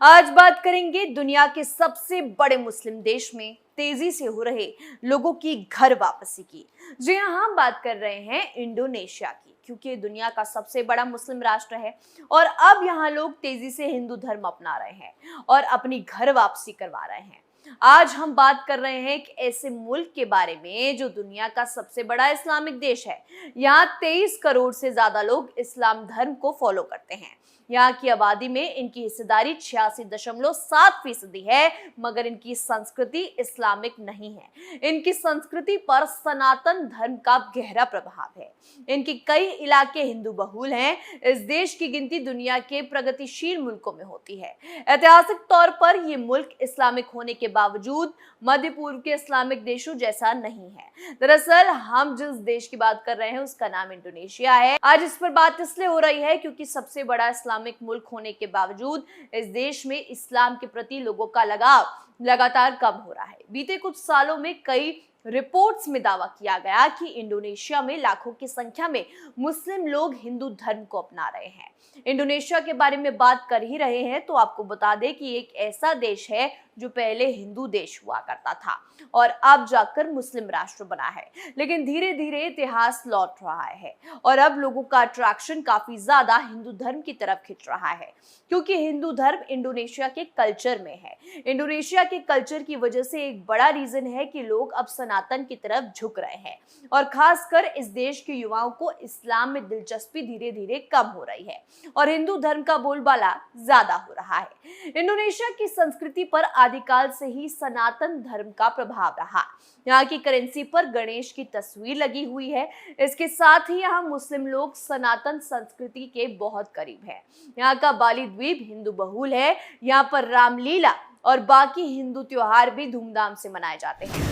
आज बात करेंगे दुनिया के सबसे बड़े मुस्लिम देश में तेजी से हो रहे लोगों की घर वापसी की। जी हाँ, हम बात कर रहे हैं इंडोनेशिया की, क्योंकि ये दुनिया का सबसे बड़ा मुस्लिम राष्ट्र है और अब यहाँ लोग तेजी से हिंदू धर्म अपना रहे हैं और अपनी घर वापसी करवा रहे हैं। आज हम बात कर रहे हैं एक ऐसे मुल्क के बारे में जो दुनिया का सबसे बड़ा इस्लामिक देश है। यहाँ 23 करोड़ से ज्यादा लोग इस्लाम धर्म को फॉलो करते हैं। यहाँ की आबादी में इनकी हिस्सेदारी 86.7% है, मगर इनकी संस्कृति इस्लामिक नहीं है। इनकी संस्कृति पर सनातन धर्म का गहरा प्रभाव है। इनके कई इलाके हिंदू बहुल हैं। इस देश की गिनती दुनिया के प्रगतिशील मुल्कों में होती है। ऐतिहासिक तौर पर यह मुल्क इस्लामिक होने के बावजूद मध्य पूर्व के इस्लामिक देशों जैसा नहीं है। दरअसल हम जिस देश की बात कर रहे हैं उसका नाम इंडोनेशिया है। आज इस पर बात इसलिए हो रही है क्योंकि सबसे बड़ा इस्लामिक मुल्क होने के बावजूद इस देश में इस्लाम के प्रति लोगों का लगाव लगातार कम हो रहा है। बीते कुछ सालों में कई रिपोर्ट्स में दावा किया गया कि इंडोनेशिया में लाखों की संख्या में मुस्लिम लोग हिंदू धर्म को अपना रहे हैं। इंडोनेशिया के बारे में बात कर ही रहे हैं तो आपको बता दें कि एक ऐसा देश है जो पहले हिंदू देश हुआ करता था और अब जाकर मुस्लिम राष्ट्र बना है, लेकिन धीरे धीरे इतिहास लौट रहा है और अब लोगों का अट्रैक्शन काफी ज्यादा हिंदू धर्म की तरफ खिंच रहा है, क्योंकि हिंदू धर्म इंडोनेशिया के कल्चर में है। इंडोनेशिया के कल्चर की वजह से एक बड़ा रीजन है कि लोग अब सनातन की तरफ झुक रहे हैं और खासकर इस देश के युवाओं को इस्लाम में दिलचस्पी धीरे धीरे कम हो रही है और हिंदू धर्म का बोलबाला ज्यादा हो रहा है। इंडोनेशिया की संस्कृति पर आदिकाल से ही सनातन धर्म का प्रभाव रहा। यहाँ की करेंसी पर गणेश की तस्वीर लगी हुई है। इसके साथ ही यहाँ मुस्लिम लोग सनातन संस्कृति के बहुत करीब हैं। यहाँ का बाली द्वीप हिंदू बहुल है। यहाँ पर रामलीला और बाकी हिंदू त्योहार भी धूमधाम से मनाए जाते हैं।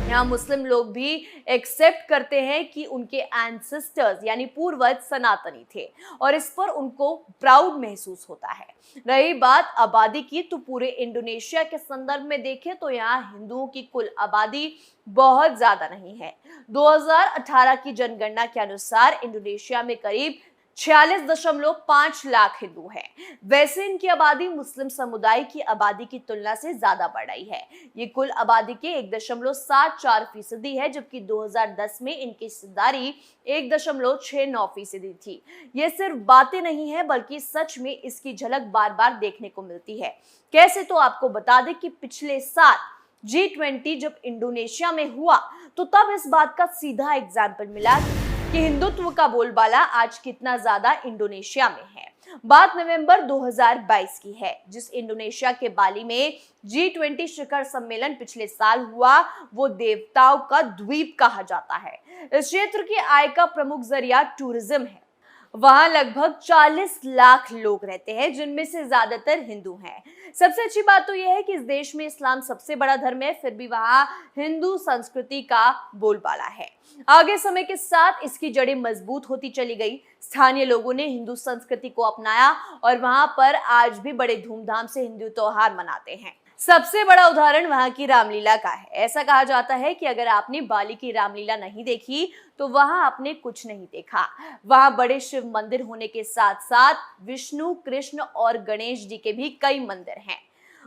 यहाँ मुस्लिम लोग भी एक्सेप्ट करते हैं कि उनके एंसेस्टर्स यानी पूर्वज सनातनी थे और इस पर उनको प्राउड महसूस होता है। रही बात आबादी की, तो पूरे इंडोनेशिया के संदर्भ में देखें तो यहाँ हिंदुओं की कुल आबादी बहुत ज्यादा नहीं है। 2018 की जनगणना के अनुसार इंडोनेशिया में करीब 46.5 लाख हिंदू हैं। वैसे इनकी आबादी मुस्लिम समुदाय की आबादी की तुलना से ज्यादा बढ़ रही है। ये कुल आबादी के 1.74% है, जबकि 2010 में इनकी हिस्सेदारी 1.69% थी। ये सिर्फ बातें नहीं है बल्कि सच में इसकी झलक बार बार देखने को मिलती है। कैसे, तो आपको बता दें कि पिछले साल G20 जब इंडोनेशिया में हुआ तो तब इस बात का सीधा एग्जाम्पल मिला कि हिंदुत्व का बोलबाला आज कितना ज्यादा इंडोनेशिया में है। बात नवंबर 2022 की है, जिस इंडोनेशिया के बाली में G20 शिखर सम्मेलन पिछले साल हुआ, वो देवताओं का द्वीप कहा जाता है। इस क्षेत्र की आय का प्रमुख जरिया टूरिज्म है। वहां लगभग 40 लाख लोग रहते हैं, जिनमें से ज्यादातर हिंदू हैं। सबसे अच्छी बात तो यह है कि इस देश में इस्लाम सबसे बड़ा धर्म है, फिर भी वहां हिंदू संस्कृति का बोलबाला है। आगे समय के साथ इसकी जड़ें मजबूत होती चली गई। स्थानीय लोगों ने हिंदू संस्कृति को अपनाया और वहां पर आज भी बड़े धूमधाम से हिंदू त्योहार मनाते हैं। सबसे बड़ा उदाहरण वहां की रामलीला का है। ऐसा कहा जाता है कि अगर आपने बाली की रामलीला नहीं देखी तो वहां आपने कुछ नहीं देखा। वहां बड़े शिव मंदिर होने के साथ साथ विष्णु, कृष्ण और गणेश जी के भी कई मंदिर हैं।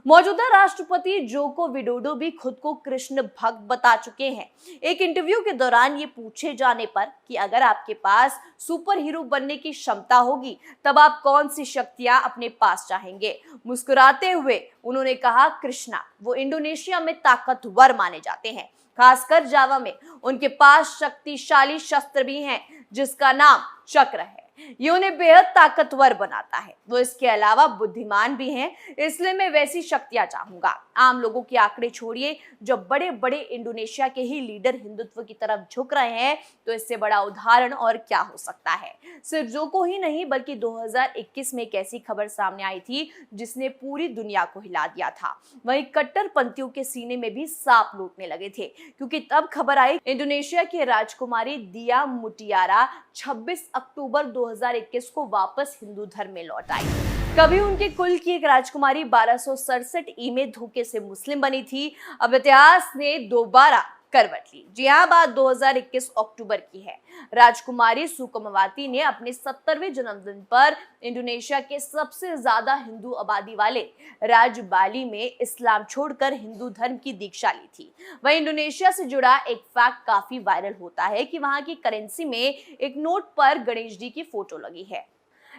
मौजूदा राष्ट्रपति जोको विडोडो भी खुद को कृष्ण भक्त बता चुके हैं। एक इंटरव्यू के दौरान ये पूछे जाने पर कि अगर आपके पास सुपर हीरो बनने की क्षमता होगी तब आप कौन सी शक्तियां अपने पास चाहेंगे, मुस्कुराते हुए उन्होंने कहा कृष्णा। वो इंडोनेशिया में ताकतवर माने जाते हैं, खासकर जावा में उनके पास शक्तिशाली शस्त्र भी हैं जिसका नाम चक्र है। ये उन्हें बेहद ताकतवर बनाता है। वो इसके अलावा बुद्धिमान भी हैं, इसलिए मैं वैसी शक्तियां चाहूंगा। आम लोगों के आंकड़े छोड़िए, जब बड़े बड़े इंडोनेशिया के ही लीडर हिंदुत्व की तरफ झुक रहे हैं तो इससे बड़ा उदाहरण और क्या हो सकता है। सिर्फ जोको ही नहीं बल्कि 2021 में एक ऐसी खबर सामने आई थी जिसने पूरी दुनिया को हिला दिया था। वहीं कट्टरपंथियों के सीने में भी सांप लौटने लगे थे, क्योंकि तब खबर आई इंडोनेशिया की राजकुमारी दिया मुटियारा 26 अक्टूबर 2021 को वापस हिंदू धर्म में लौट आई। कभी उनके कुल की एक राजकुमारी 1267 में धोखे से मुस्लिम बनी थी। अब इतिहास ने दोबारा करवट ली। जी हाँ, बात 2021 अक्टूबर की है। राजकुमारी सुकमवाती ने अपने 70वें जन्मदिन पर इंडोनेशिया के सबसे ज्यादा हिंदू आबादी वाले राज्य बाली में इस्लाम छोड़कर हिंदू धर्म की दीक्षा ली थी। वहीं इंडोनेशिया से जुड़ा एक फैक्ट काफी वायरल होता है कि वहां की करेंसी में एक नोट पर गणेश जी की फोटो लगी है।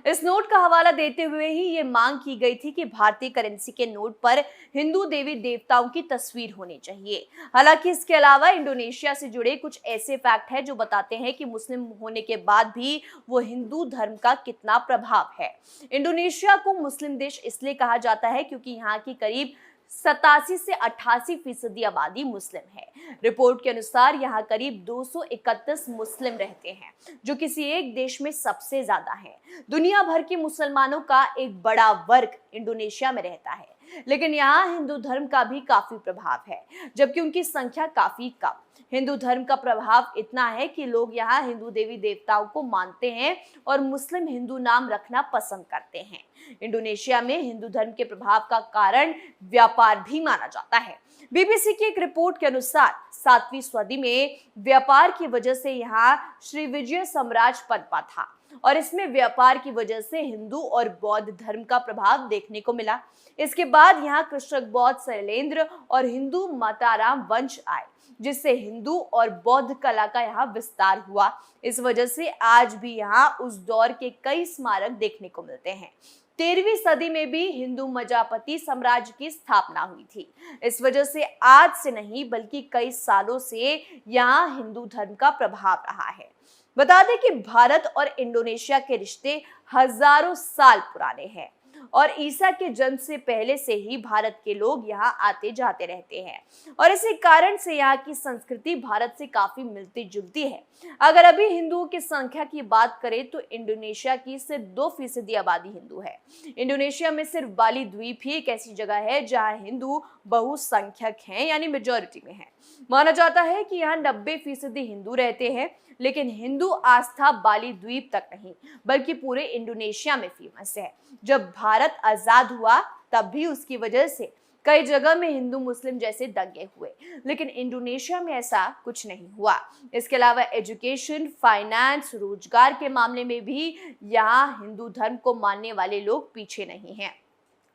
इस नोट का हवाला देते हुए ही ये मांग की गई थी कि भारतीय करेंसी के नोट पर हिंदू देवी देवताओं की तस्वीर होनी चाहिए। हालांकि इसके अलावा इंडोनेशिया से जुड़े कुछ ऐसे फैक्ट हैं जो बताते हैं कि मुस्लिम होने के बाद भी वो हिंदू धर्म का कितना प्रभाव है। इंडोनेशिया को मुस्लिम देश इसलिए कहा जाता है क्योंकि यहाँ की करीब 87 से 88% आबादी मुस्लिम है। रिपोर्ट के अनुसार यहाँ करीब 231 मुस्लिम रहते हैं, जो किसी एक देश में सबसे ज्यादा है। दुनिया भर के मुसलमानों का एक बड़ा वर्ग इंडोनेशिया में रहता है, लेकिन यहाँ हिंदू धर्म का भी काफी प्रभाव है, जबकि उनकी संख्या काफी कम। हिंदू धर्म का प्रभाव इतना है कि लोग यहाँ हिंदू देवी देवताओं को मानते हैं और मुस्लिम हिंदू नाम रखना पसंद करते हैं। इंडोनेशिया में हिंदू धर्म के प्रभाव का कारण व्यापार भी माना जाता है। बीबीसी की एक रिपोर्ट के अनुसार 7वीं सदी में व्यापार की वजह से यहाँ श्री विजय साम्राज्य पनपा था और इसमें व्यापार की वजह से हिंदू और बौद्ध धर्म का प्रभाव देखने को मिला। इसके बाद यहाँ कृषक बौद्ध शैलेंद्र और हिंदू माताराम वंश आए, जिससे हिंदू और बौद्ध कला का यहाँ विस्तार हुआ। इस वजह से आज भी यहाँ उस दौर के कई स्मारक देखने को मिलते हैं। 13वीं सदी में भी हिंदू मजापति साम्राज्य की स्थापना हुई थी। इस वजह से आज से नहीं बल्कि कई सालों से यहाँ हिंदू धर्म का प्रभाव रहा है। बता दें कि भारत और इंडोनेशिया के रिश्ते हजारों साल पुराने हैं और ईसा के जन्म से पहले से ही भारत के लोग यहाँ आते जाते रहते हैं और इसी कारण से यहाँ की संस्कृति भारत से काफी मिलती जुलती है। अगर अभी हिंदुओं की संख्या की बात करें तो इंडोनेशिया की सिर्फ 2% आबादी हिंदू है। इंडोनेशिया में सिर्फ बाली द्वीप ही एक ऐसी जगह है जहाँ हिंदू बहुसंख्यक हैं, यानी मेजोरिटी में है। माना जाता है कि यहाँ 90% हिंदू रहते हैं, लेकिन हिंदू आस्था बाली द्वीप तक नहीं बल्कि पूरे इंडोनेशिया में फेमस है। जब भारत आजाद हुआ तब भी उसकी वजह से कई जगह में हिंदू मुस्लिम जैसे दंगे हुए, लेकिन इंडोनेशिया में ऐसा कुछ नहीं हुआ। इसके अलावा एजुकेशन, फाइनेंस, रोजगार के मामले में भी यहाँ हिंदू धर्म को मानने वाले लोग पीछे नहीं हैं।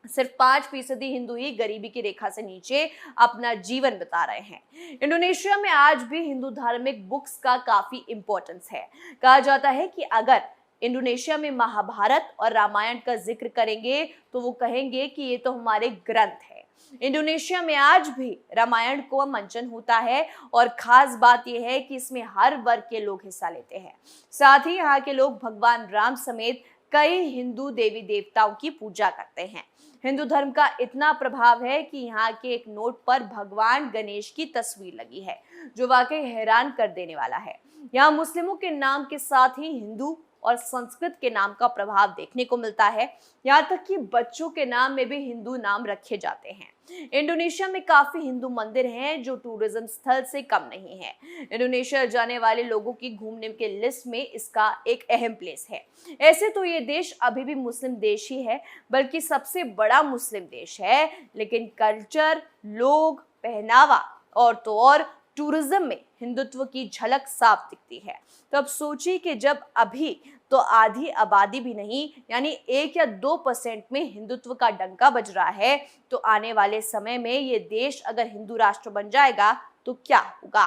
सिर्फ 5% हिंदू ही गरीबी की रेखा से नीचे अपना जीवन बिता रहे हैं। इंडोनेशिया में आज भी हिंदू धार्मिक बुक्स का काफी इंपॉर्टेंस है। कहा जाता है कि अगर इंडोनेशिया में महाभारत और रामायण का जिक्र करेंगे तो वो कहेंगे कि ये तो हमारे ग्रंथ है। इंडोनेशिया में आज भी रामायण को मंचन होता है और खास बात यह है कि इसमें हर वर्ग के लोग हिस्सा लेते हैं। साथ ही यहाँ के लोग भगवान राम समेत कई हिंदू देवी देवताओं की पूजा करते हैं। हिंदू धर्म का इतना प्रभाव है कि यहाँ के एक नोट पर भगवान गणेश की तस्वीर लगी है, जो वाकई हैरान कर देने वाला है। यहाँ मुस्लिमों के नाम के साथ ही हिंदू और संस्कृत के नाम का प्रभाव देखने को मिलता है। यहाँ तक कि बच्चों के नाम में भी हिंदू नाम रखे जाते हैं। इंडोनेशिया में काफी हिंदू मंदिर हैं जो टूरिज्म स्थल से कम नहीं है। इंडोनेशिया जाने वाले लोगों की घूमने के लिस्ट में इसका एक अहम प्लेस है। ऐसे तो ये देश अभी भी मुस्लिम देश ही है, बल्कि सबसे बड़ा मुस्लिम देश है, लेकिन कल्चर, लोग, पहनावा और तो और टूरिज्म में हिंदुत्व की झलक साफ दिखती है। तो अब सोचिए कि जब अभी तो आधी आबादी भी नहीं यानी 1 या 2% में हिंदुत्व का डंका बज रहा है, तो आने वाले समय में ये देश अगर हिंदू राष्ट्र बन जाएगा तो क्या होगा।